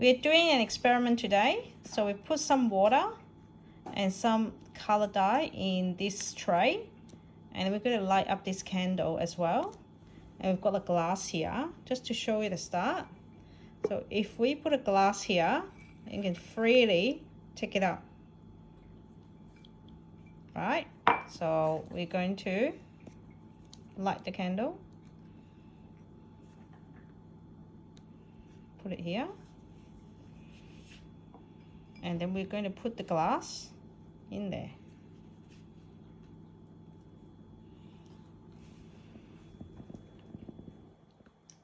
We're doing an experiment today. So we put some water and some color dye in this tray, and we're going to light up this candle as well. And we've got a glass here just to show you the start. So if we put a glass here, you can freely take it up. Right, so we're going to light the candle, put it here, and then we're going to put the glass in there.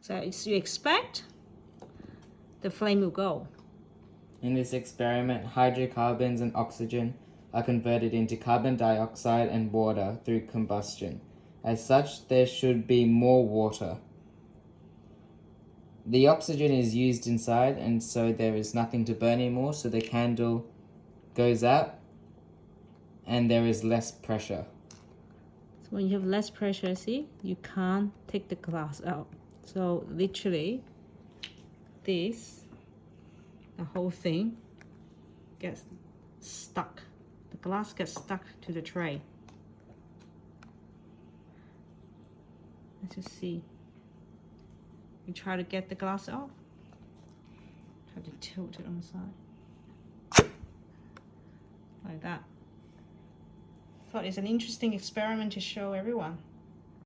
So as you expect, the flame will go. In this experiment, hydrocarbons and oxygen are converted into carbon dioxide and water through combustion. As such, there should be more water. The oxygen is used inside, and so there is nothing to burn anymore, so the candle goes out and there is less pressure. So when you have less pressure, see, you can't take the glass out. So literally, the whole thing gets stuck. The glass gets stuck to the tray. Let's just see. You try to get the glass off. Have to tilt it on the side. Like that. Thought it's an interesting experiment to show everyone.